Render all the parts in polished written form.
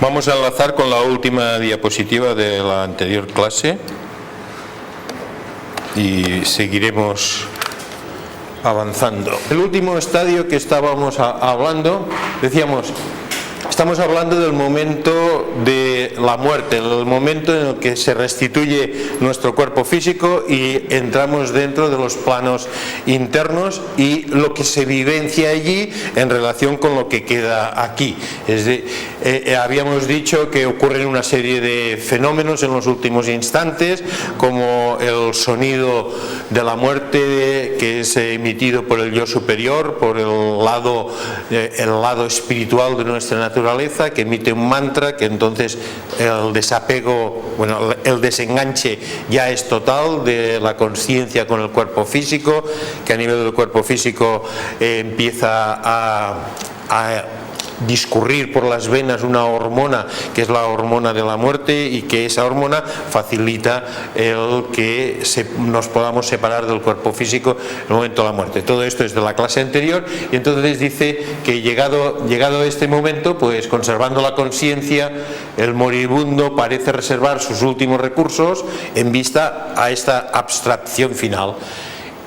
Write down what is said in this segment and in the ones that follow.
Vamos a enlazar con la última diapositiva de la anterior clase y seguiremos avanzando. El último estadio que estábamos hablando, decíamos, estamos hablando del momento de la muerte, el momento en el que se restituye nuestro cuerpo físico y entramos dentro de los planos internos y lo que se vivencia allí en relación con lo que queda aquí. Habíamos dicho que ocurren una serie de fenómenos en los últimos instantes, como el sonido de la muerte que es emitido por el yo superior, por el lado espiritual de nuestra naturaleza, que emite un mantra, que entonces el desapego, el desenganche ya es total de la conciencia con el cuerpo físico, que a nivel del cuerpo físico empieza a discurrir por las venas una hormona que es la hormona de la muerte, y que esa hormona facilita el que nos podamos separar del cuerpo físico en el momento de la muerte. Todo esto es de la clase anterior, y entonces dice que llegado a este momento, pues conservando la conciencia, el moribundo parece reservar sus últimos recursos en vista a esta abstracción final.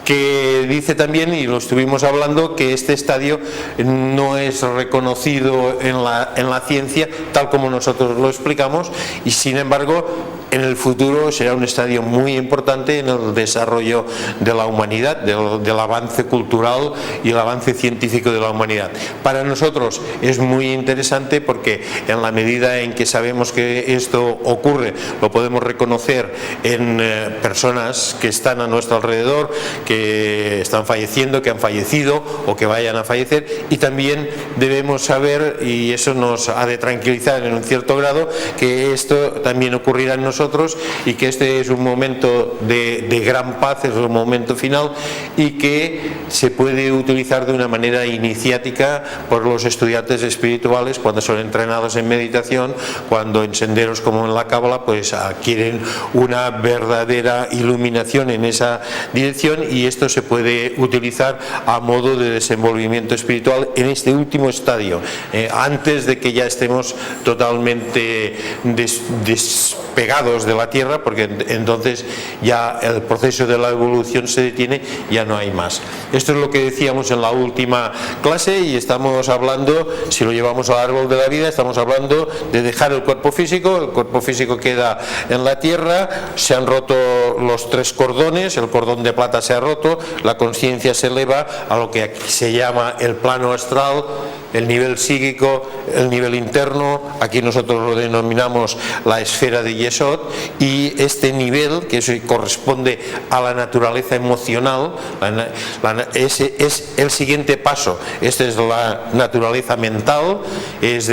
Que dice también, y lo estuvimos hablando, que este estadio no es reconocido en la ciencia tal como nosotros lo explicamos, y sin embargo en el futuro será un estadio muy importante en el desarrollo de la humanidad, del avance cultural y el avance científico de la humanidad. Para nosotros es muy interesante porque en la medida en que sabemos que esto ocurre, lo podemos reconocer en personas que están a nuestro alrededor, que están falleciendo, que han fallecido o que vayan a fallecer, y también debemos saber, y eso nos ha de tranquilizar en un cierto grado, que esto también ocurrirá en nosotros, y que este es un momento de gran paz, es un momento final, y que se puede utilizar de una manera iniciática por los estudiantes espirituales cuando son entrenados en meditación, cuando en senderos como en la Cábala pues adquieren una verdadera iluminación en esa dirección, y esto se puede utilizar a modo de desenvolvimiento espiritual en este último estadio, antes de que ya estemos totalmente despegados de la Tierra, porque entonces ya el proceso de la evolución se detiene, ya no hay más. Esto es lo que decíamos en la última clase, y estamos hablando, si lo llevamos al árbol de la vida, estamos hablando de dejar el cuerpo físico queda en la Tierra, se han roto los tres cordones, el cordón de plata se ha roto, la conciencia se eleva a lo que aquí se llama el plano astral, el nivel psíquico, el nivel interno, aquí nosotros lo denominamos la esfera de Yesod, y este nivel, que corresponde a la naturaleza emocional, ese es el siguiente paso. Esta es la naturaleza mental, es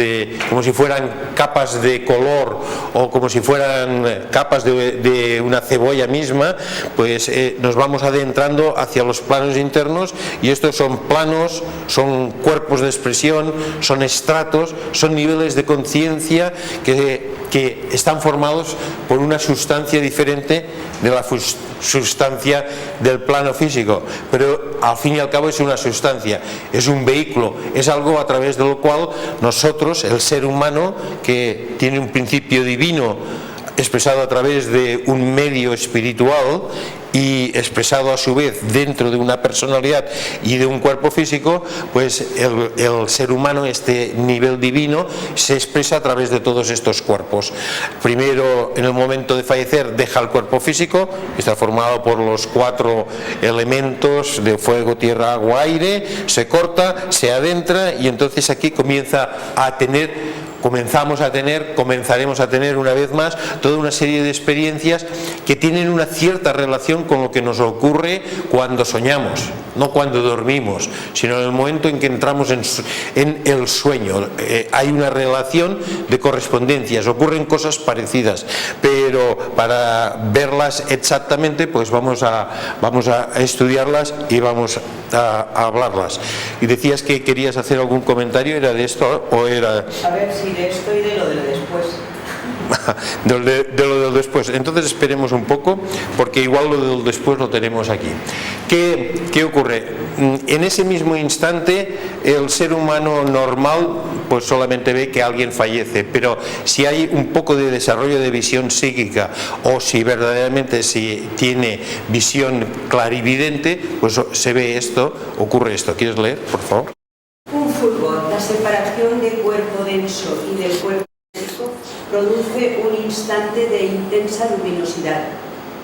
como si fueran capas de color o como si fueran capas de una cebolla misma, pues nos vamos adentrando hacia los planos internos, y estos son planos, son cuerpos de expresión, son estratos, son niveles de conciencia que están formados por una sustancia diferente de la sustancia del plano físico, pero al fin y al cabo es una sustancia, es un vehículo, es algo a través de lo cual nosotros, el ser humano, que tiene un principio divino expresado a través de un medio espiritual y expresado a su vez dentro de una personalidad y de un cuerpo físico, pues el ser humano, este nivel divino, se expresa a través de todos estos cuerpos. Primero, en el momento de fallecer, deja el cuerpo físico, está formado por los 4 elementos de fuego, tierra, agua, aire, se corta, se adentra, y entonces aquí comenzaremos a tener una vez más toda una serie de experiencias que tienen una cierta relación con lo que nos ocurre cuando soñamos, no cuando dormimos, sino en el momento en que entramos en el sueño. Hay una relación de correspondencias, ocurren cosas parecidas, pero para verlas exactamente pues vamos a estudiarlas y vamos a hablarlas. Y decías que querías hacer algún comentario, ¿era de esto o era...? A ver si de esto y de lo de después. de lo del después. Entonces esperemos un poco, porque igual lo del después lo tenemos aquí. ¿Qué ocurre? En ese mismo instante el ser humano normal pues solamente ve que alguien fallece, pero si hay un poco de desarrollo de visión psíquica, o si verdaderamente tiene visión clarividente, pues se ve esto, ocurre esto. ¿Quieres leer, por favor? Un fulgor, la separación del cuerpo denso y del cuerpo físico, produce un instante de intensa luminosidad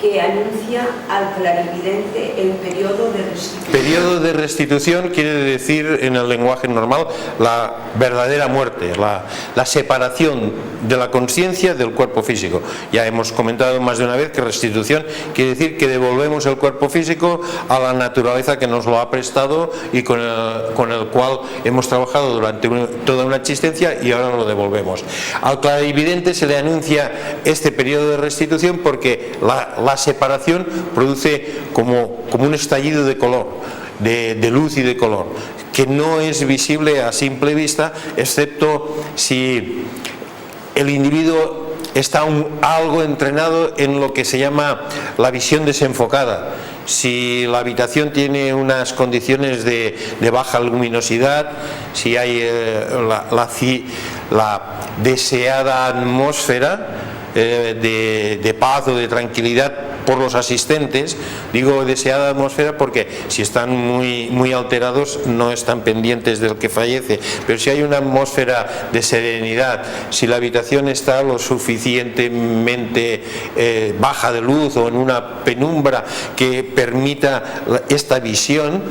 que anuncia al clarividente el periodo de restitución. Periodo de restitución quiere decir, en el lenguaje normal, la verdadera muerte, la separación de la conciencia del cuerpo físico. Ya hemos comentado más de una vez que restitución quiere decir que devolvemos el cuerpo físico a la naturaleza que nos lo ha prestado y con el cual hemos trabajado durante toda una existencia, y ahora lo devolvemos. Al clarividente se le anuncia este periodo de restitución porque la separación produce como un estallido de color, de luz y de color, que no es visible a simple vista, excepto si el individuo está algo entrenado en lo que se llama la visión desenfocada. Si la habitación tiene unas condiciones de baja luminosidad, si hay la deseada atmósfera de paz o de tranquilidad por los asistentes, digo deseada atmósfera porque si están muy alterados no están pendientes del que fallece, pero si hay una atmósfera de serenidad, si la habitación está lo suficientemente baja de luz o en una penumbra que permita esta visión,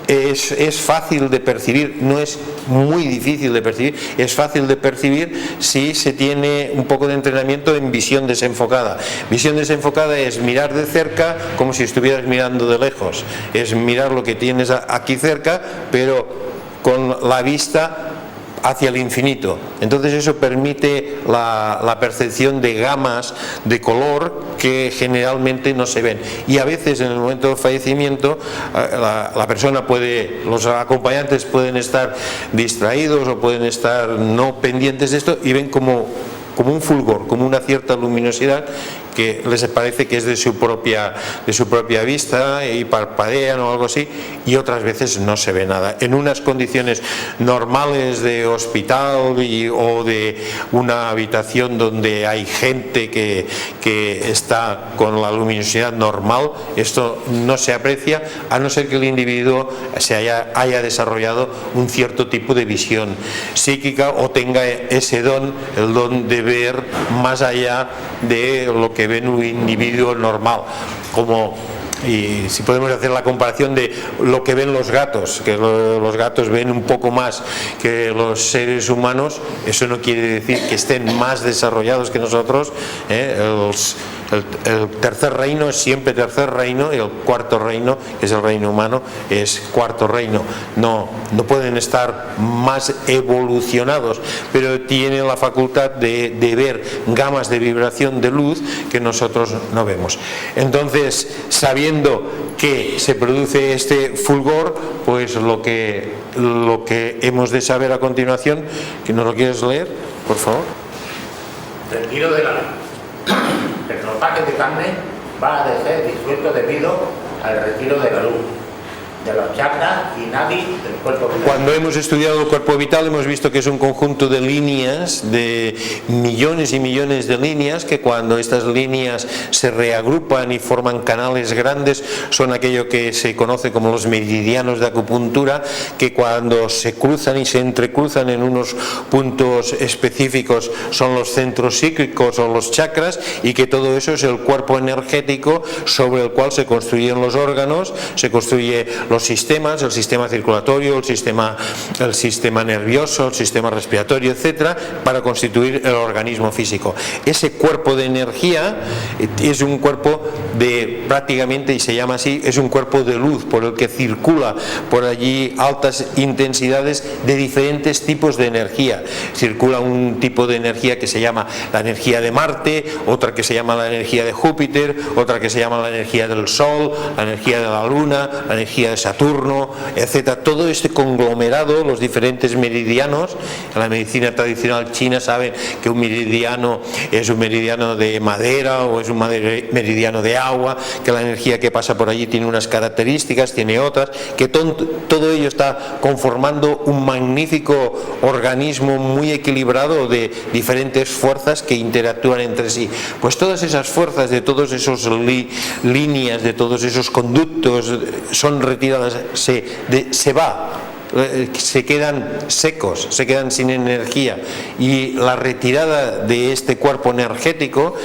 es fácil de percibir, no es muy difícil de percibir, es fácil de percibir si se tiene un poco de entrenamiento en visión desenfocada. Visión desenfocada es mirar de cerca como si estuvieras mirando de lejos, es mirar lo que tienes aquí cerca, pero con la vista hacia el infinito. Entonces eso permite la percepción de gamas de color que generalmente no se ven, y a veces en el momento del fallecimiento la persona los acompañantes pueden estar distraídos o pueden estar no pendientes de esto y ven como un fulgor, como una cierta luminosidad que les parece que es de su propia vista y parpadean o algo así, y otras veces no se ve nada. En unas condiciones normales de hospital o de una habitación donde hay gente que está con la luminosidad normal, esto no se aprecia, a no ser que el individuo haya desarrollado un cierto tipo de visión psíquica o tenga ese don, el don de ver más allá de lo que ve un individuo normal, y si podemos hacer la comparación de lo que ven los gatos, que los gatos ven un poco más que los seres humanos, eso no quiere decir que estén más desarrollados que nosotros. El tercer reino es siempre tercer reino, y el cuarto reino, que es el reino humano, es cuarto reino. No pueden estar más evolucionados, pero tienen la facultad de ver gamas de vibración de luz que nosotros no vemos. Entonces, sabiendo que se produce este fulgor, pues lo que hemos de saber a continuación, que nos lo quieres leer, por favor. Retiro de la luz. El ropaje de carne va a ser disuelto debido al retiro de la luz, de los chakras y nadis del cuerpo vital. Cuando hemos estudiado el cuerpo vital hemos visto que es un conjunto de líneas, de millones y millones de líneas, que cuando estas líneas se reagrupan y forman canales grandes son aquello que se conoce como los meridianos de acupuntura, que cuando se cruzan y se entrecruzan en unos puntos específicos son los centros psíquicos o los chakras, y que todo eso es el cuerpo energético sobre el cual se construyen los órganos, se construye los sistemas, el sistema circulatorio, el sistema nervioso, el sistema respiratorio, etcétera, para constituir el organismo físico. Ese cuerpo de energía es un cuerpo prácticamente, y se llama así, es un cuerpo de luz por el que circula por allí altas intensidades de diferentes tipos de energía. Circula un tipo de energía que se llama la energía de Marte, otra que se llama la energía de Júpiter, otra que se llama la energía del Sol, la energía de la Luna, la energía de Saturno, etcétera. Todo este conglomerado, los diferentes meridianos. En la medicina tradicional china saben que un meridiano es un meridiano de madera o es un meridiano de agua, que la energía que pasa por allí tiene unas características, tiene otras, que todo ello está conformando un magnífico organismo muy equilibrado de diferentes fuerzas que interactúan entre sí. Pues todas esas fuerzas de todos esos líneas, de todos esos conductos son retiradas, se quedan secos, se quedan sin energía, y la retirada de este cuerpo energético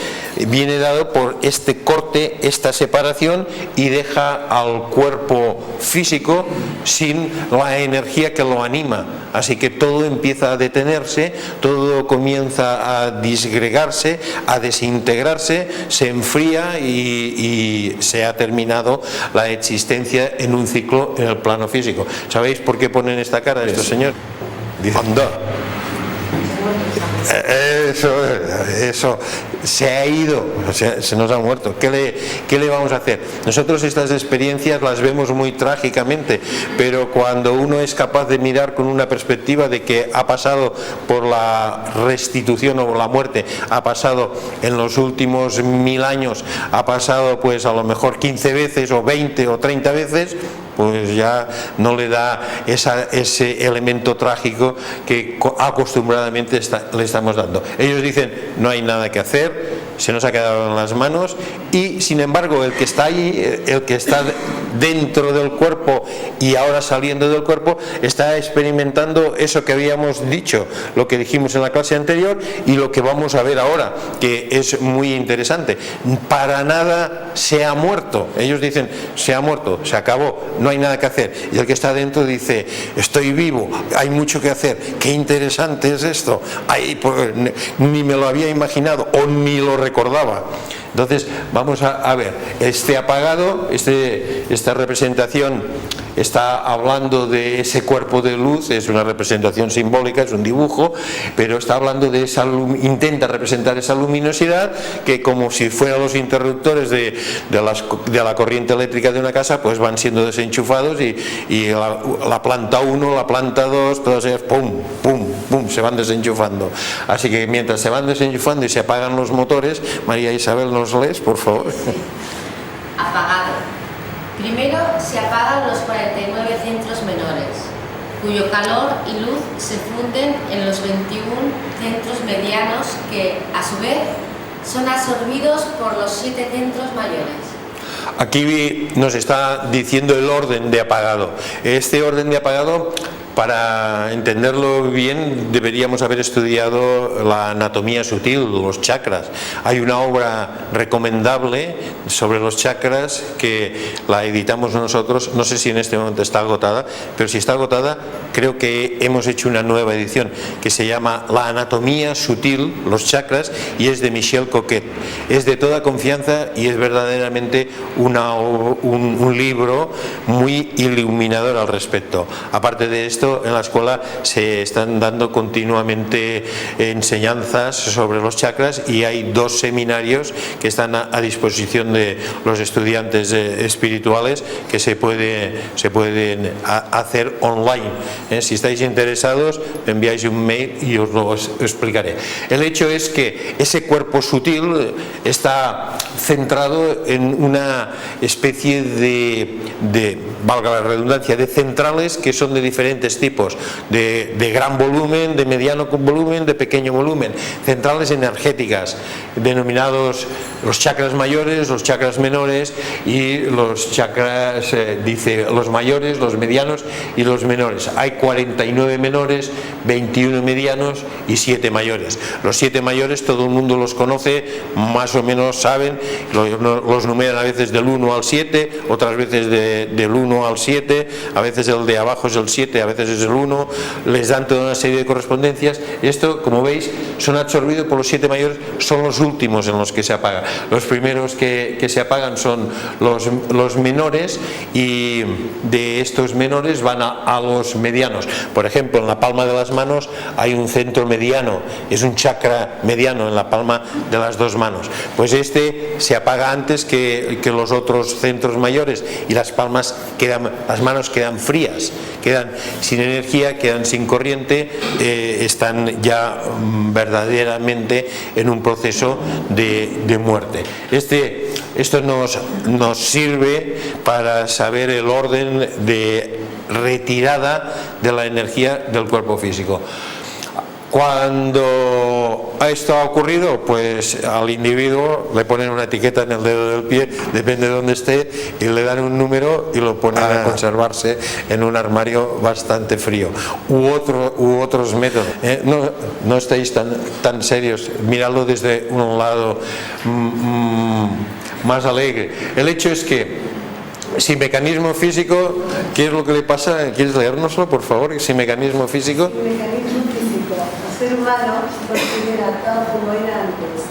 viene dado por este corte, esta separación, y deja al cuerpo físico sin la energía que lo anima. Así que todo empieza a detenerse, todo comienza a disgregarse, a desintegrarse, se enfría y se ha terminado la existencia en un ciclo en el plano físico. ¿Sabéis por qué ponen esta cara estos señores? Dicen, anda. Eso se ha ido, se nos ha muerto. ¿Qué le vamos a hacer? Nosotros estas experiencias las vemos muy trágicamente, pero cuando uno es capaz de mirar con una perspectiva de que ha pasado por la restitución o la muerte, ha pasado en los últimos 1000 años, ha pasado pues a lo mejor 15 veces o 20 o 30 veces, pues ya no le da ese elemento trágico que acostumbradamente le estamos dando. Ellos dicen, no hay nada que hacer, se nos ha quedado en las manos, y sin embargo el que está ahí, el que está dentro del cuerpo y ahora saliendo del cuerpo, está experimentando eso que habíamos dicho, lo que dijimos en la clase anterior y lo que vamos a ver ahora, que es muy interesante. Para nada se ha muerto. Ellos dicen, se ha muerto, se acabó, no hay nada que hacer. Y el que está dentro dice, estoy vivo, hay mucho que hacer, qué interesante es esto. Ay, pues, ni me lo había imaginado o ni lo recordaba. Entonces vamos a ver, este apagado, esta representación está hablando de ese cuerpo de luz, es una representación simbólica, es un dibujo, pero está hablando de intenta representar esa luminosidad que, como si fueran los interruptores de la corriente eléctrica de una casa, pues van siendo desenchufados y la planta 1, la planta 2, todas ellas pum, pum, pum, se van desenchufando. Así que mientras se van desenchufando y se apagan los motores, María Isabel, ¿nos lees, por favor? Sí. Apagado. Primero se apagan los 49 centros menores, cuyo calor y luz se funden en los 21 centros medianos que, a su vez, son absorbidos por los 7 centros mayores. Aquí nos está diciendo el orden de apagado. Este orden de apagado, para entenderlo bien, deberíamos haber estudiado la anatomía sutil, los chakras. Hay una obra recomendable sobre los chakras que la editamos nosotros, no sé si en este momento está agotada, pero si está agotada, creo que hemos hecho una nueva edición que se llama La anatomía sutil, los chakras, y es de Michel Coquet. Es de toda confianza y es verdaderamente un libro muy iluminador al respecto. Aparte de esto, en la escuela se están dando continuamente enseñanzas sobre los chakras, y hay 2 seminarios que están a disposición de los estudiantes espirituales que se pueden hacer online. Si estáis interesados, enviáis un mail y os lo explicaré. El hecho es que ese cuerpo sutil está centrado en una especie de, valga la redundancia, de centrales que son de diferentes tipos, de gran volumen, de mediano volumen, de pequeño volumen, centrales energéticas, denominados los chakras mayores, los chakras menores, y los chakras, dice, los mayores, los medianos y los menores. Hay 49 menores, 21 medianos y 7 mayores. Los 7 mayores todo el mundo los conoce, más o menos saben, los numeran a veces del 1 al 7, otras veces del 1 al 7, a veces el de abajo es el 7, a veces es el 1, les dan toda una serie de correspondencias. Esto, como veis, son absorbidos por los 7 mayores, son los últimos en los que se apaga. Los primeros que se apagan son los menores, y de estos menores van a los medianos. Por ejemplo, en la palma de las manos hay un centro mediano, es un chakra mediano en la palma de las 2 manos. Pues este se apaga antes que los otros centros mayores y las manos quedan frías, quedan sin energía, quedan sin corriente, están ya verdaderamente en un proceso de muerte. Esto nos sirve para saber el orden de retirada de la energía del cuerpo físico. Cuando esto ha ocurrido, pues al individuo le ponen una etiqueta en el dedo del pie, depende de dónde esté, y le dan un número y lo ponen a conservarse en un armario bastante frío. U otros métodos. No estáis tan serios, miradlo desde un lado más alegre. El hecho es que sin mecanismo físico, ¿qué es lo que le pasa? ¿Quieres leérnoslo, por favor? Sin mecanismo físico. Sin mecanismo físico, el ser humano se considera tal como era antes,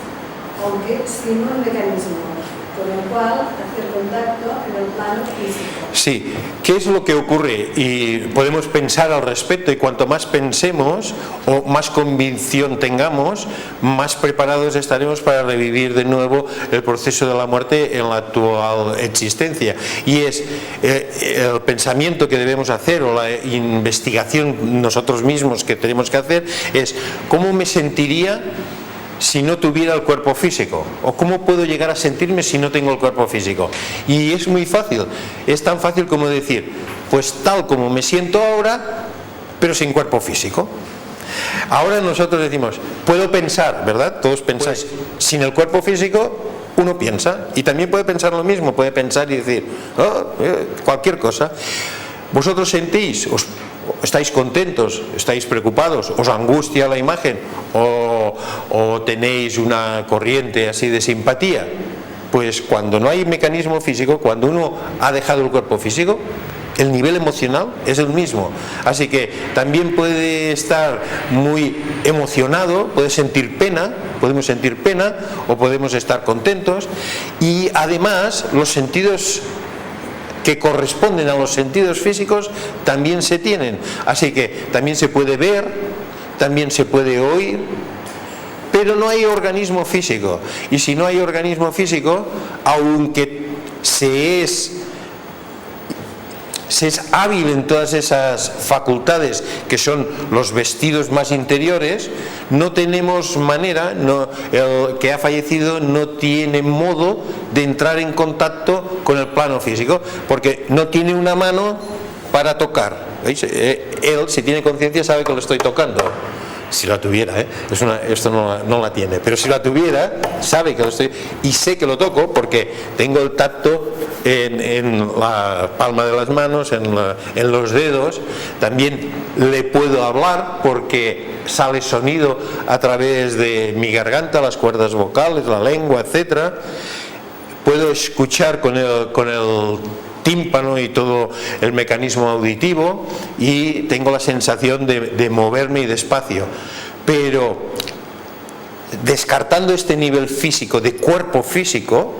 aunque sin un mecanismo, con el cual hacer contacto en el plano físico. Sí, ¿qué es lo que ocurre? Y podemos pensar al respecto, y cuanto más pensemos o más convicción tengamos, más preparados estaremos para revivir de nuevo el proceso de la muerte en la actual existencia. Y es el pensamiento que debemos hacer, o la investigación nosotros mismos que tenemos que hacer, es ¿cómo me sentiría si no tuviera el cuerpo físico? ¿O cómo puedo llegar a sentirme si no tengo el cuerpo físico? Y es muy fácil, es tan fácil como decir, pues tal como me siento ahora, pero sin cuerpo físico. Ahora nosotros decimos, puedo pensar, ¿verdad? Todos pensáis. Pues, sin el cuerpo físico uno piensa, y también puede pensar lo mismo, puede pensar y decir cualquier cosa. ¿Vosotros sentís? ¿Estáis contentos? ¿Estáis preocupados? ¿Os angustia la imagen? ¿O tenéis una corriente así de simpatía? Pues cuando no hay mecanismo físico, cuando uno ha dejado el cuerpo físico, el nivel emocional es el mismo. Así que también puede estar muy emocionado, puede sentir pena, podemos sentir pena o podemos estar contentos, y además los sentidos que corresponden a los sentidos físicos también se tienen, así que también se puede ver, también se puede oír, pero no hay organismo físico. Y si no hay organismo físico, aunque se es hábil en todas esas facultades que son los vestidos más interiores, no tenemos manera, el que ha fallecido no tiene modo de entrar en contacto con el plano físico, porque no tiene una mano para tocar. ¿Veis? Él, si tiene conciencia, sabe que lo estoy tocando. Si la tuviera, esto no la tiene, pero si la tuviera, sabe que lo estoy, y sé que lo toco porque tengo el tacto en la palma de las manos, en los dedos. También le puedo hablar porque sale sonido a través de mi garganta, las cuerdas vocales, la lengua, etcétera. Puedo escuchar con el tímpano y todo el mecanismo auditivo, y tengo la sensación de moverme y de espacio. Pero descartando este nivel físico, de cuerpo físico,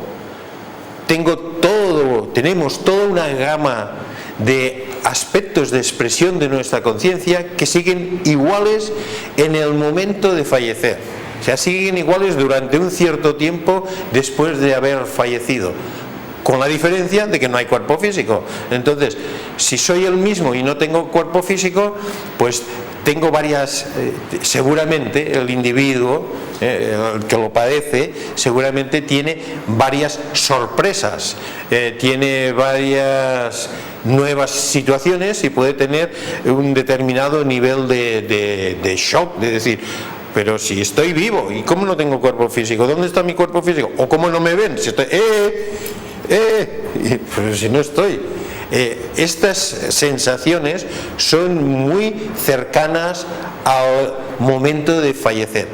tenemos toda una gama de aspectos de expresión de nuestra conciencia que siguen iguales en el momento de fallecer. O sea, siguen iguales durante un cierto tiempo después de haber fallecido, con la diferencia de que no hay cuerpo físico. Entonces, si soy el mismo y no tengo cuerpo físico, pues tengo varias, seguramente el individuo el que lo padece seguramente tiene varias sorpresas, tiene varias nuevas situaciones y puede tener un determinado nivel de shock, de decir, pero si estoy vivo, ¿y cómo no tengo cuerpo físico? ¿Dónde está mi cuerpo físico? ¿O cómo no me ven? Si estoy, pero si no estoy. Estas sensaciones son muy cercanas al momento de fallecer.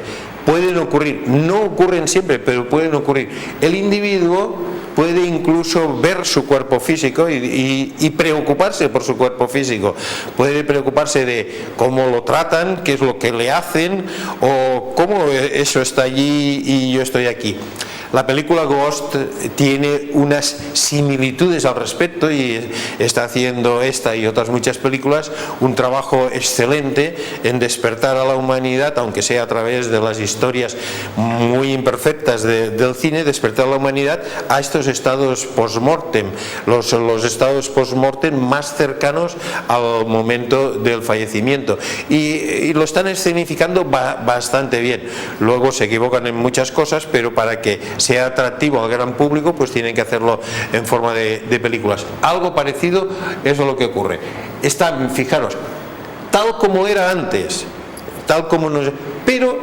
Pueden ocurrir, no ocurren siempre, pero pueden ocurrir. El individuo puede incluso ver su cuerpo físico y preocuparse por su cuerpo físico. Puede preocuparse de cómo lo tratan, qué es lo que le hacen, o cómo eso está allí y yo estoy aquí. La película Ghost tiene unas similitudes al respecto y está haciendo esta y otras muchas películas un trabajo excelente en despertar a la humanidad, aunque sea a través de las historias muy imperfectas del cine, despertar a la humanidad a estos estados post-mortem, los estados post-mortem más cercanos al momento del fallecimiento, y lo están escenificando bastante bien. Luego se equivocan en muchas cosas, pero para que sea atractivo al gran público pues tienen que hacerlo en forma de películas. Algo parecido es lo que ocurre. Fijaros, tal como era antes, pero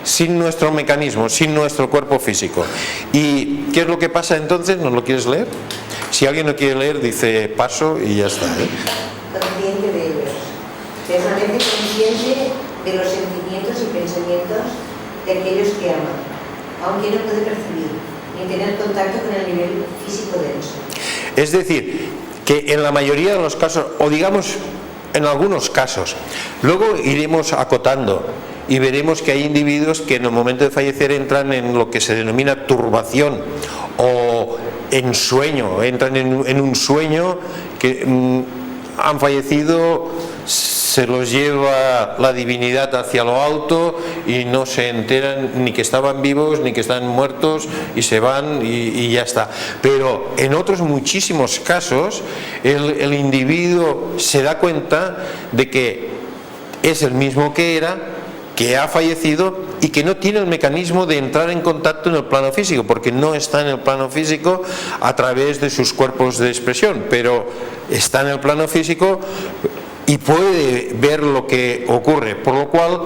sin nuestro mecanismo, sin nuestro cuerpo físico. ¿Y qué es lo que pasa entonces? ¿No lo quieres leer? Si alguien no quiere leer, dice paso y ya está, ¿eh? Consciente de ellos. Permanece consciente de los sentimientos y pensamientos de aquellos que aman, aunque no puede percibir ni tener contacto con el nivel físico denso. Es decir, que en la mayoría de los casos, o digamos en algunos casos, luego iremos acotando y veremos que hay individuos que en el momento de fallecer entran en lo que se denomina turbación o en sueño, entran en un sueño que han fallecido, se los lleva la divinidad hacia lo alto y no se enteran ni que estaban vivos ni que están muertos y se van y ya está. Pero en otros muchísimos casos el individuo se da cuenta de que es el mismo que era, que ha fallecido y que no tiene el mecanismo de entrar en contacto en el plano físico, porque no está en el plano físico a través de sus cuerpos de expresión, pero está en el plano físico y puede ver lo que ocurre. Por lo cual,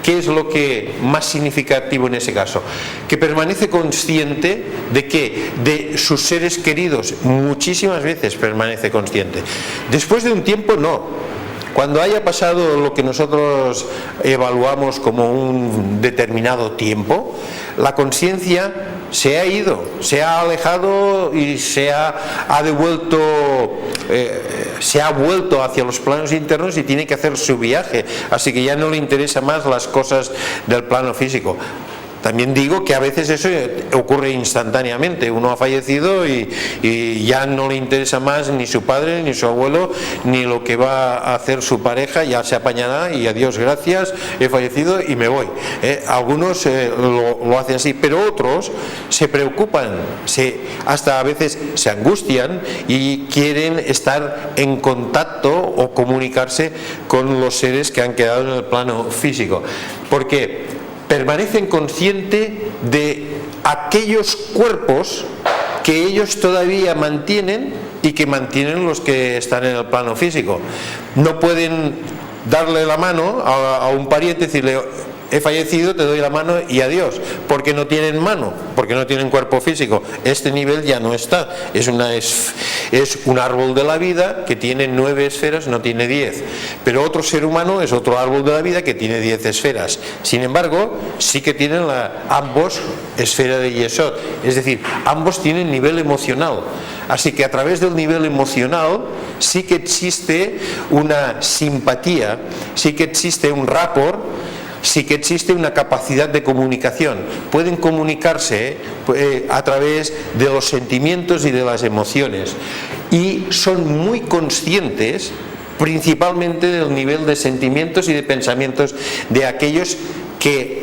¿qué es lo que más significativo en ese caso? Que permanece consciente de que de sus seres queridos, muchísimas veces permanece consciente. Después de un tiempo no. Cuando haya pasado lo que nosotros evaluamos como un determinado tiempo, la conciencia se ha ido, se ha alejado y se ha vuelto hacia los planos internos y tiene que hacer su viaje, así que ya no le interesa más las cosas del plano físico. También digo que a veces eso ocurre instantáneamente, uno ha fallecido y ya no le interesa más ni su padre, ni su abuelo, ni lo que va a hacer su pareja, ya se apañará y adiós, gracias, he fallecido y me voy. Algunos lo hacen así, pero otros se preocupan, hasta a veces se angustian y quieren estar en contacto o comunicarse con los seres que han quedado en el plano físico. Porque permanecen conscientes de aquellos cuerpos que ellos todavía mantienen y que mantienen los que están en el plano físico. No pueden darle la mano a un pariente y decirle: he fallecido, te doy la mano y adiós, porque no tienen mano, porque no tienen cuerpo físico. Este nivel ya no está, es un árbol de la vida que tiene 9 esferas, no tiene 10, pero otro ser humano es otro árbol de la vida que tiene 10 esferas. Sin embargo, sí que tienen ambos esfera de Yesod, es decir, ambos tienen nivel emocional. Así que a través del nivel emocional sí que existe una simpatía, sí que existe un rapport, sí que existe una capacidad de comunicación. Pueden comunicarse a través de los sentimientos y de las emociones, y son muy conscientes principalmente del nivel de sentimientos y de pensamientos de aquellos que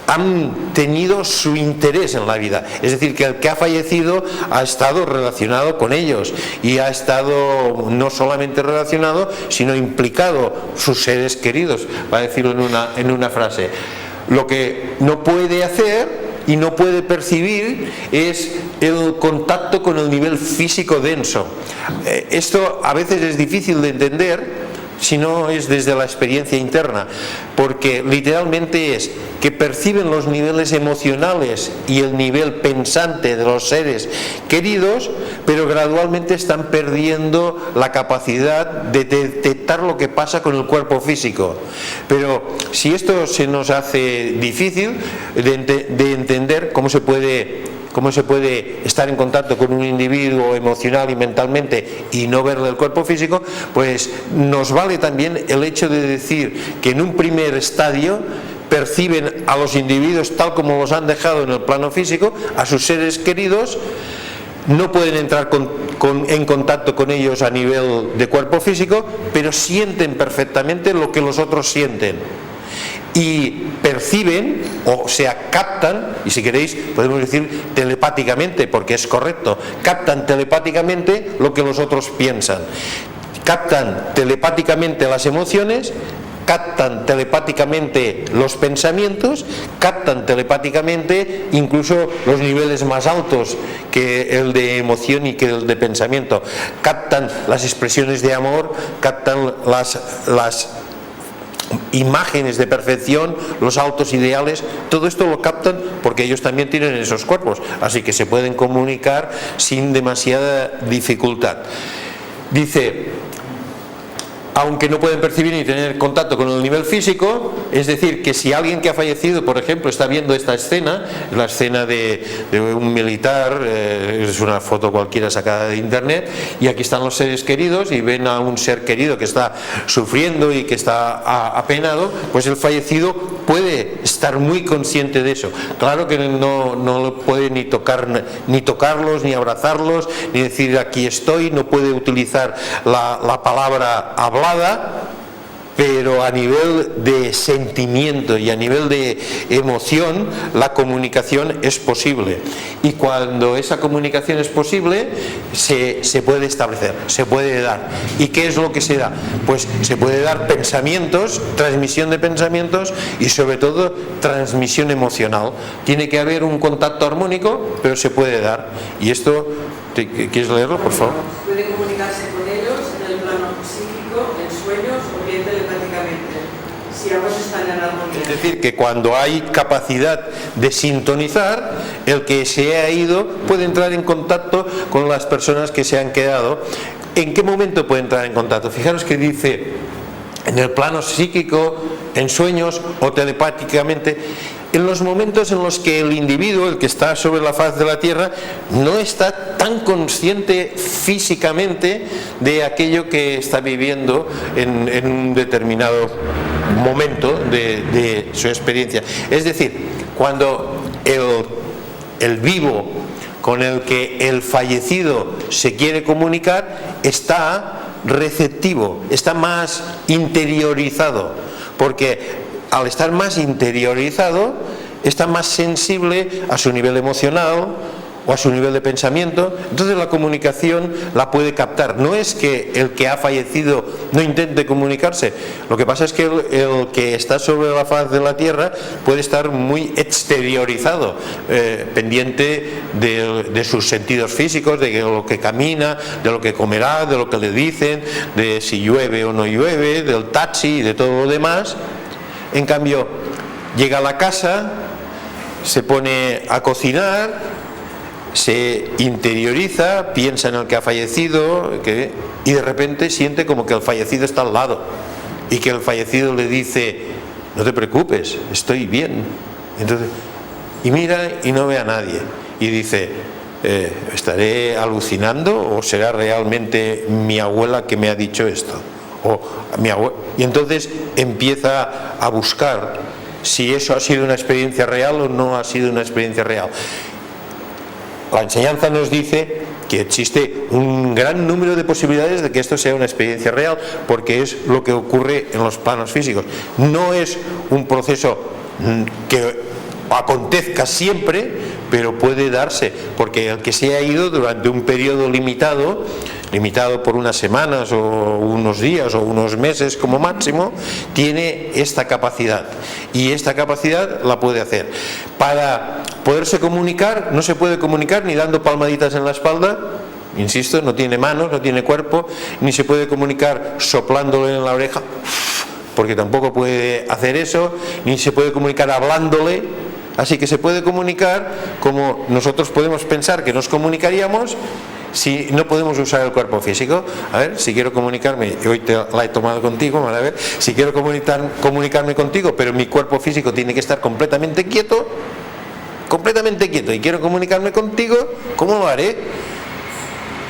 han tenido su interés en la vida. Es decir, que el que ha fallecido ha estado relacionado con ellos y ha estado no solamente relacionado, sino implicado, sus seres queridos, para decirlo en una frase. Lo que no puede hacer y no puede percibir es el contacto con el nivel físico denso. Esto a veces es difícil de entender si no es desde la experiencia interna, porque literalmente es que perciben los niveles emocionales y el nivel pensante de los seres queridos, pero gradualmente están perdiendo la capacidad de detectar lo que pasa con el cuerpo físico. Pero si esto se nos hace difícil de entender, ¿cómo se puede estar en contacto con un individuo emocional y mentalmente y no verle el cuerpo físico? Pues nos vale también el hecho de decir que en un primer estadio perciben a los individuos tal como los han dejado en el plano físico, a sus seres queridos, no pueden entrar en contacto con ellos a nivel de cuerpo físico, pero sienten perfectamente lo que los otros sienten. Y perciben, o sea, captan, y si queréis podemos decir telepáticamente, porque es correcto, captan telepáticamente lo que los otros piensan, captan telepáticamente las emociones, captan telepáticamente los pensamientos, captan telepáticamente incluso los niveles más altos que el de emoción y que el de pensamiento, captan las expresiones de amor, captan las imágenes de perfección, los altos ideales, todo esto lo captan porque ellos también tienen esos cuerpos, así que se pueden comunicar sin demasiada dificultad. Dice, aunque no pueden percibir ni tener contacto con el nivel físico, es decir, que si alguien que ha fallecido, por ejemplo, está viendo esta escena, la escena de un militar, es una foto cualquiera sacada de internet, y aquí están los seres queridos y ven a un ser querido que está sufriendo y que está apenado, pues el fallecido puede estar muy consciente de eso. Claro que no puede ni tocarlos, ni abrazarlos, ni decir aquí estoy, no puede utilizar la palabra hablada, pero a nivel de sentimiento y a nivel de emoción la comunicación es posible, y cuando esa comunicación es posible se puede establecer, se puede dar. ¿Y qué es lo que se da? Pues se puede dar pensamientos, transmisión de pensamientos y sobre todo transmisión emocional. Tiene que haber un contacto armónico, pero se puede dar. Y esto, ¿quieres leerlo, por favor? Puede comunicarse con ellos en el plano psíquico, en sueños o bien telepáticamente, si ambos están en armonía. Es decir, que cuando hay capacidad de sintonizar, el que se ha ido puede entrar en contacto con las personas que se han quedado. ¿En qué momento puede entrar en contacto? Fijaros que dice, en el plano psíquico, en sueños o telepáticamente, en los momentos en los que el individuo, el que está sobre la faz de la Tierra, no está tan consciente físicamente de aquello que está viviendo en un determinado momento de su experiencia. Es decir, cuando el vivo con el que el fallecido se quiere comunicar está receptivo, está más interiorizado, porque al estar más interiorizado está más sensible a su nivel emocional o a su nivel de pensamiento, entonces la comunicación la puede captar. No es que el que ha fallecido no intente comunicarse, lo que pasa es que el que está sobre la faz de la Tierra puede estar muy exteriorizado, pendiente de sus sentidos físicos, de lo que camina, de lo que comerá, de lo que le dicen, de si llueve o no llueve, del taxi y de todo lo demás. En cambio, llega a la casa, se pone a cocinar, se interioriza, piensa en el que ha fallecido, y de repente siente como que el fallecido está al lado y que el fallecido le dice, no te preocupes, estoy bien. Entonces, y mira y no ve a nadie y dice, ¿estaré alucinando o será realmente mi abuela que me ha dicho esto? Y entonces empieza a buscar si eso ha sido una experiencia real o no ha sido una experiencia real. La enseñanza nos dice que existe un gran número de posibilidades de que esto sea una experiencia real, porque es lo que ocurre en los planos físicos. No es un proceso que acontezca siempre, pero puede darse, porque el que se ha ido durante un periodo limitado por unas semanas o unos días o unos meses como máximo, tiene esta capacidad, y esta capacidad la puede hacer. Para poderse comunicar, no se puede comunicar ni dando palmaditas en la espalda, insisto, no tiene manos, no tiene cuerpo, ni se puede comunicar soplándole en la oreja, porque tampoco puede hacer eso, ni se puede comunicar hablándole. Así que se puede comunicar como nosotros podemos pensar que nos comunicaríamos si no podemos usar el cuerpo físico. A ver, si quiero comunicarme, hoy la he tomado contigo, a ver, si quiero comunicarme contigo, pero mi cuerpo físico tiene que estar completamente quieto, y quiero comunicarme contigo, ¿cómo lo haré?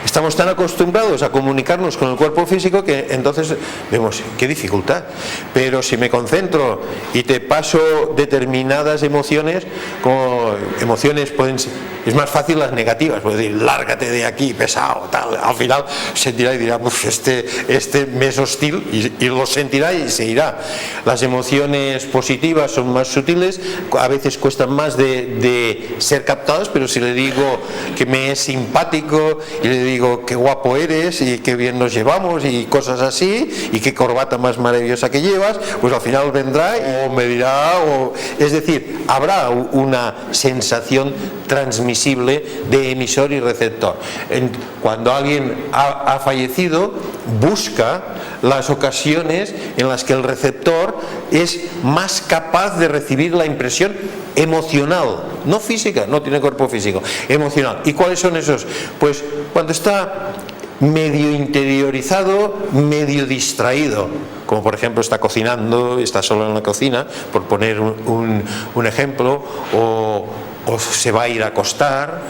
Estamos tan acostumbrados a comunicarnos con el cuerpo físico que entonces vemos qué dificultad. Pero si me concentro y te paso determinadas emociones, como emociones es más fácil las negativas, puedo decir lárgate de aquí, pesado, tal. Al final sentirá y dirá, este me es hostil, y lo sentirá y se irá. Las emociones positivas son más sutiles, a veces cuestan más de ser captadas, pero si le digo que me es simpático y le digo qué guapo eres y qué bien nos llevamos y cosas así, y qué corbata más maravillosa que llevas, pues al final vendrá o me dirá, es decir, habrá una sensación transmisible de emisor y receptor. Cuando alguien ha fallecido, busca las ocasiones en las que el receptor es más capaz de recibir la impresión emocional, no física, no tiene cuerpo físico, emocional. ¿Y cuáles son esos? Pues cuando está medio interiorizado, medio distraído, como por ejemplo está cocinando, está solo en la cocina, por poner un ejemplo, o se va a ir a acostar,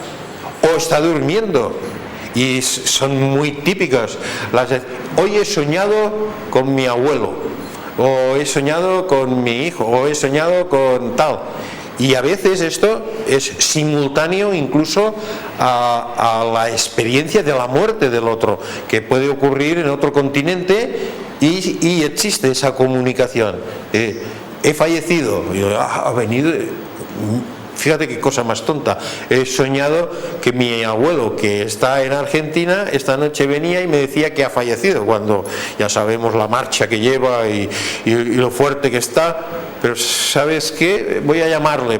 o está durmiendo. Y son muy típicas hoy he soñado con mi abuelo, o he soñado con mi hijo, o he soñado con tal. Y a veces esto es simultáneo incluso a la experiencia de la muerte del otro, que puede ocurrir en otro continente, y existe esa comunicación. He fallecido, ha venido. Fíjate qué cosa más tonta. He soñado que mi abuelo, que está en Argentina, esta noche venía y me decía que ha fallecido, cuando ya sabemos la marcha que lleva y lo fuerte que está. Pero ¿sabes qué? Voy a llamarle,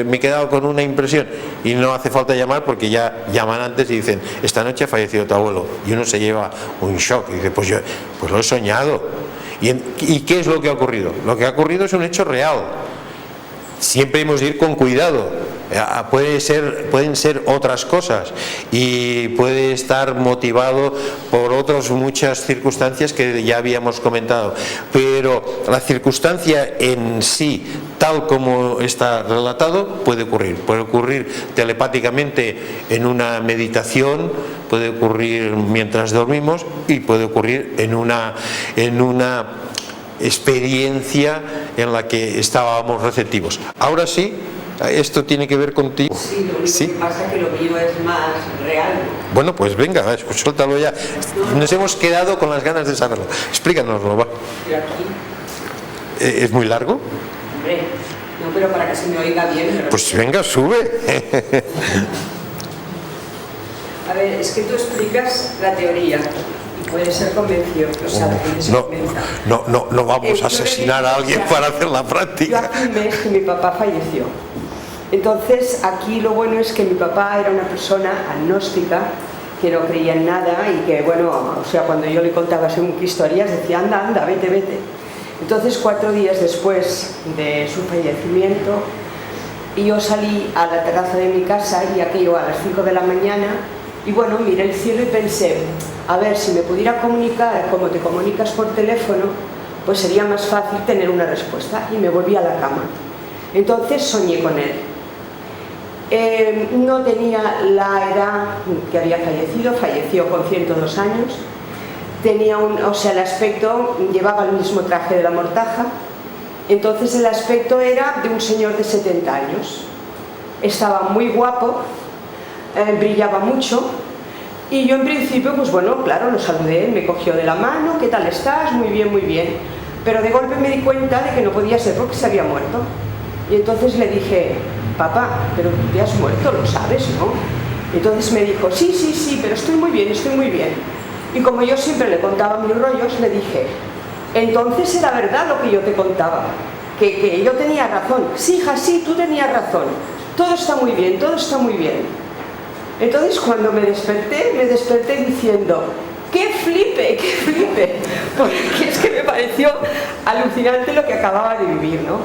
me he quedado con una impresión. Y no hace falta llamar, porque ya llaman antes y dicen, esta noche ha fallecido tu abuelo. Y uno se lleva un shock y dice, pues lo he soñado. ¿Y qué es lo que ha ocurrido? Lo que ha ocurrido es un hecho real. Siempre hemos de ir con cuidado. Pueden ser otras cosas, y puede estar motivado por otras muchas circunstancias que ya habíamos comentado, pero la circunstancia en sí, tal como está relatado, puede ocurrir telepáticamente en una meditación, puede ocurrir mientras dormimos, y puede ocurrir en una experiencia en la que estábamos receptivos. Ahora sí, esto tiene que ver contigo. Sí, lo único que pasa es que lo mío es más real. Bueno, pues venga, suéltalo ya. Nos hemos quedado con las ganas de saberlo. Explícanoslo, va. Pero aquí, ¿Es muy largo? hombre, no, pero para que se me oiga bien. Pues venga, sube. A ver, es que tú explicas la teoría. Puede ser convencido, o sea, no vamos a asesinar a alguien para hacer la práctica. Yo hace un mes que mi papá falleció. Entonces, aquí lo bueno es que mi papá era una persona agnóstica, que no creía en nada, y que, bueno, o sea, cuando yo le contaba según qué historias, decía, anda, vete. Entonces, 4 días después de su fallecimiento, yo salí a la terraza de mi casa, y aquello a las 5 de la mañana, y bueno, miré el cielo y pensé, a ver, si me pudiera comunicar como te comunicas por teléfono, pues sería más fácil tener una respuesta, y me volví a la cama. Entonces soñé con él. No tenía la edad que había fallecido, falleció con 102 años, tenía el aspecto, llevaba el mismo traje de la mortaja, entonces el aspecto era de un señor de 70 años. Estaba muy guapo, brillaba mucho. Y yo en principio, pues bueno, claro, lo saludé, me cogió de la mano, ¿qué tal estás? Muy bien, muy bien. Pero de golpe me di cuenta de que no podía ser porque se había muerto. Y entonces le dije, papá, pero tú te has muerto, lo sabes, ¿no? Entonces me dijo, sí, pero estoy muy bien. Y como yo siempre le contaba mis rollos, le dije, entonces era verdad lo que yo te contaba, que yo tenía razón. Sí, hija, sí, tú tenías razón. Todo está muy bien, todo está muy bien. Entonces cuando me desperté diciendo, ¡qué flipe! Porque es que me pareció alucinante lo que acababa de vivir, ¿no?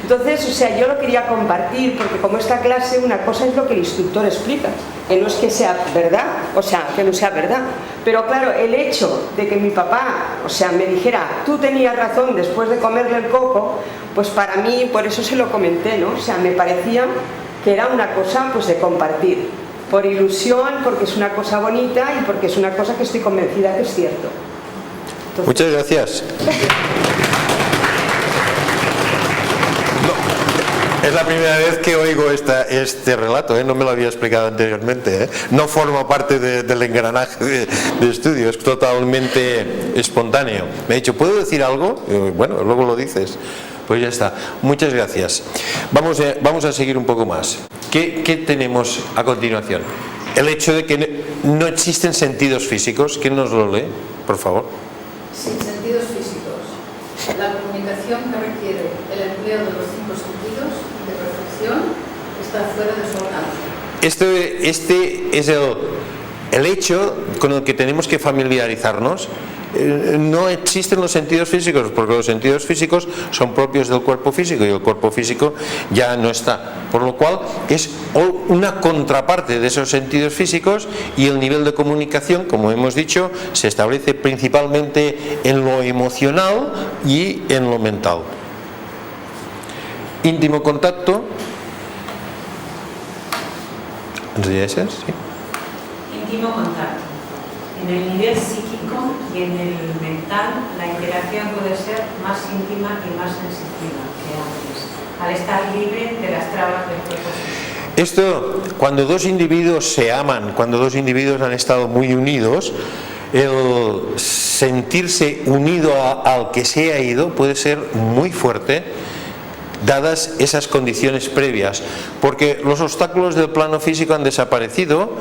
Entonces, o sea, yo lo quería compartir, porque como esta clase, una cosa es lo que el instructor explica, que no es que sea verdad, o sea, que no sea verdad. Pero claro, el hecho de que mi papá, o sea, me dijera, tú tenías razón después de comerle el coco, pues para mí, por eso se lo comenté, ¿no? O sea, me parecía que era una cosa, pues, de compartir. por ilusión, porque es una cosa bonita y porque es una cosa que estoy convencida que es cierto. Entonces, muchas gracias. Es la primera vez que oigo este relato, no me lo había explicado anteriormente. No forma parte del engranaje de estudio, es totalmente espontáneo. Me ha dicho, ¿puedo decir algo? Bueno, luego lo dices. Pues ya está. Muchas gracias. Vamos a seguir un poco más. ¿Qué tenemos a continuación? El hecho de que no existen sentidos físicos. ¿Quién nos lo lee, por favor? Sin sentidos físicos. La comunicación que requiere el empleo de los 5 sentidos de percepción está fuera de su alcance. Este es el hecho con el que tenemos que familiarizarnos. No existen los sentidos físicos, porque los sentidos físicos son propios del cuerpo físico y el cuerpo físico ya no está, por lo cual es una contraparte de esos sentidos físicos, y el nivel de comunicación, como hemos dicho, se establece principalmente en lo emocional y en lo mental. Íntimo contacto. ¿Sí? Íntimo contacto. En el nivel psíquico y en el mental, la interacción puede ser más íntima y más sensitiva que antes, al estar libre de las trabas del cuerpo físico. Esto, cuando dos individuos se aman, cuando dos individuos han estado muy unidos, el sentirse unido al que se ha ido puede ser muy fuerte, dadas esas condiciones previas, porque los obstáculos del plano físico han desaparecido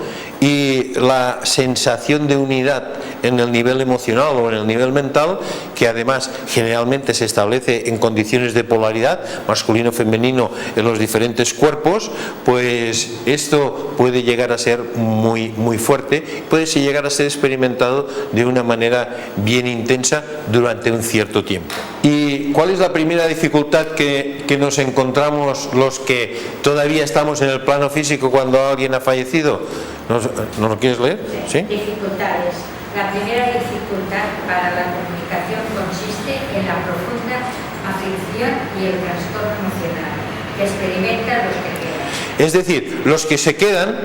y la sensación de unidad en el nivel emocional o en el nivel mental, que además generalmente se establece en condiciones de polaridad masculino-femenino en los diferentes cuerpos, pues esto puede llegar a ser muy, muy fuerte, puede llegar a ser experimentado de una manera bien intensa durante un cierto tiempo. ¿Y cuál es la primera dificultad que nos encontramos los que todavía estamos en el plano físico cuando alguien ha fallecido? ¿No lo quieres leer? ¿Sí? Dificultades. La primera dificultad para la comunicación consiste en la profunda aflicción y el trastorno emocional que experimentan los que quedan. Es decir, los que se quedan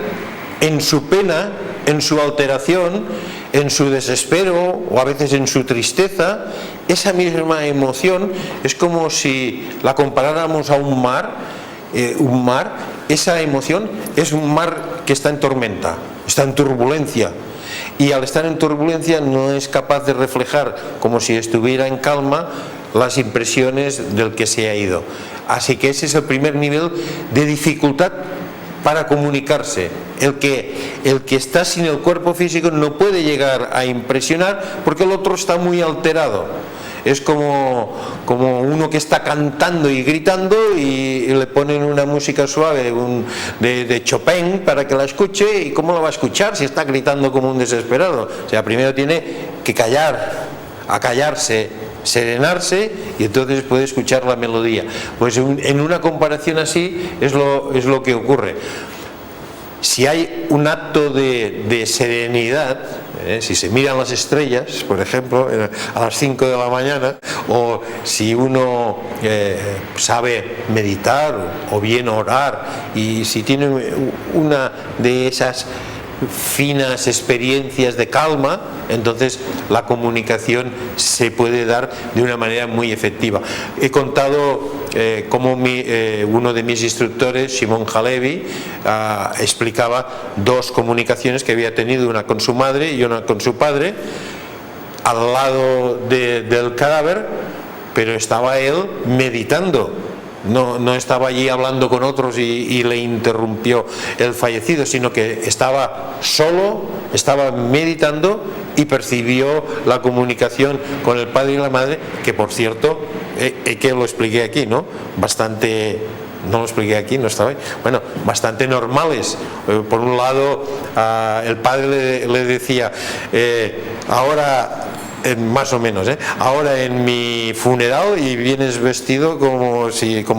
en su pena, en su alteración, en su desespero o a veces en su tristeza, esa misma emoción es como si la comparáramos a un mar. Esa emoción es un mar que está en tormenta, está en turbulencia, y al estar en turbulencia no es capaz de reflejar, como si estuviera en calma, las impresiones del que se ha ido. Así que ese es el primer nivel de dificultad para comunicarse. El que está sin el cuerpo físico no puede llegar a impresionar porque el otro está muy alterado. Es como uno que está cantando y gritando y le ponen una música suave de Chopin para que la escuche, y ¿cómo la va a escuchar si está gritando como un desesperado? O sea, primero tiene que acallarse, serenarse, y entonces puede escuchar la melodía. Pues en una comparación así es lo que ocurre. Si hay un acto de serenidad, si se miran las estrellas, por ejemplo, a las 5 de la mañana, o si uno sabe meditar o bien orar, y si tiene una de esas finas experiencias de calma, entonces la comunicación se puede dar de una manera muy efectiva. He contado cómo uno de mis instructores, Shimon Halevi, explicaba dos comunicaciones que había tenido, una con su madre y una con su padre, al lado del cadáver, pero estaba él meditando. No estaba allí hablando con otros y le interrumpió el fallecido, sino que estaba solo, estaba meditando y percibió la comunicación con el padre y la madre, que por cierto, que lo expliqué aquí, ¿no? No lo expliqué aquí, no estaba ahí. Bueno, bastante normales. Por un lado, el padre le decía, ahora... más o menos, ahora en mi funeral y vienes vestido como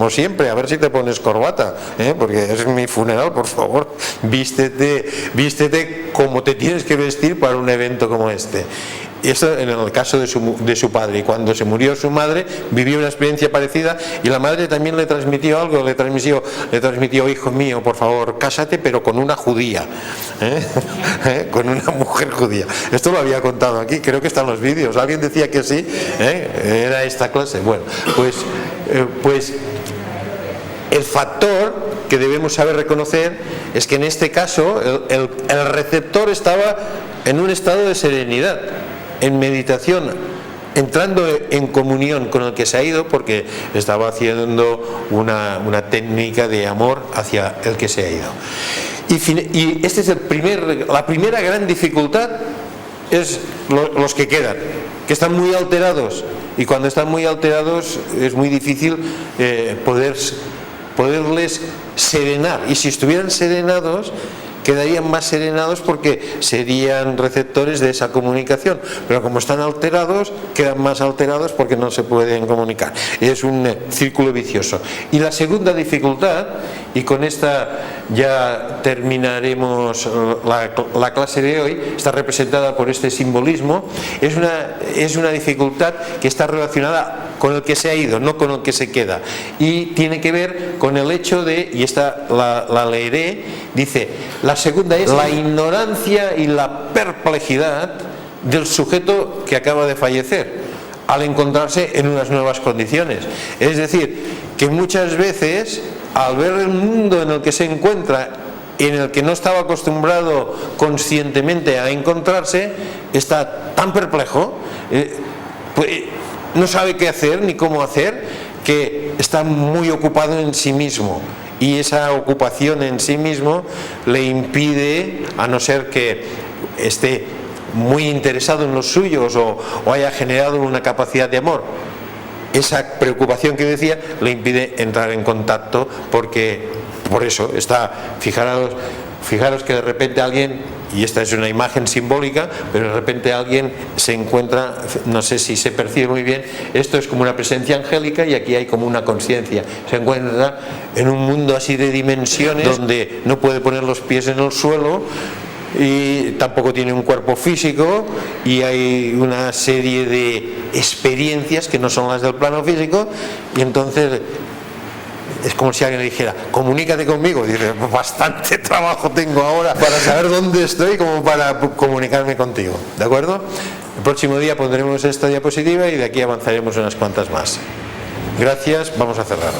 siempre, a ver si te pones corbata, porque es mi funeral, por favor, vístete como te tienes que vestir para un evento como este. esto en el caso de su padre. Y cuando se murió su madre, vivió una experiencia parecida, y la madre también le transmitió algo, le transmitió, hijo mío, por favor, cásate, pero con una judía, con una mujer judía. Esto lo había contado aquí, creo que están los vídeos, alguien decía que sí, era esta clase. Bueno, pues el factor que debemos saber reconocer es que en este caso el receptor estaba en un estado de serenidad, en meditación, entrando en comunión con el que se ha ido, porque estaba haciendo una técnica de amor hacia el que se ha ido. Y este es la primera gran dificultad, es los que quedan, que están muy alterados, y cuando están muy alterados es muy difícil poderles serenar, y si estuvieran serenados quedarían más serenados porque serían receptores de esa comunicación, pero como están alterados, quedan más alterados porque no se pueden comunicar. Es un círculo vicioso. Y la segunda dificultad, y con esta ya terminaremos la clase de hoy, está representada por este simbolismo, es una dificultad que está relacionada con el que se ha ido, no con el que se queda, y tiene que ver con el hecho de, y esta la leeré, dice: la segunda es la ignorancia y la perplejidad del sujeto que acaba de fallecer al encontrarse en unas nuevas condiciones. Es decir, que muchas veces, al ver el mundo en el que se encuentra, en el que no estaba acostumbrado conscientemente a encontrarse, está tan perplejo, no sabe qué hacer ni cómo hacer, que está muy ocupado en sí mismo, y esa ocupación en sí mismo le impide, a no ser que esté muy interesado en los suyos o haya generado una capacidad de amor, esa preocupación que decía le impide entrar en contacto, porque por eso está, fijaros que de repente alguien, y esta es una imagen simbólica, pero de repente alguien se encuentra, no sé si se percibe muy bien, esto es como una presencia angélica y aquí hay como una conciencia, se encuentra en un mundo así de dimensiones donde no puede poner los pies en el suelo y tampoco tiene un cuerpo físico, y hay una serie de experiencias que no son las del plano físico, y entonces es como si alguien le dijera: comunícate conmigo. Y dice: bastante trabajo tengo ahora para saber dónde estoy como para comunicarme contigo. ¿De acuerdo? El próximo día pondremos esta diapositiva y de aquí avanzaremos unas cuantas más. Gracias, vamos a cerrar.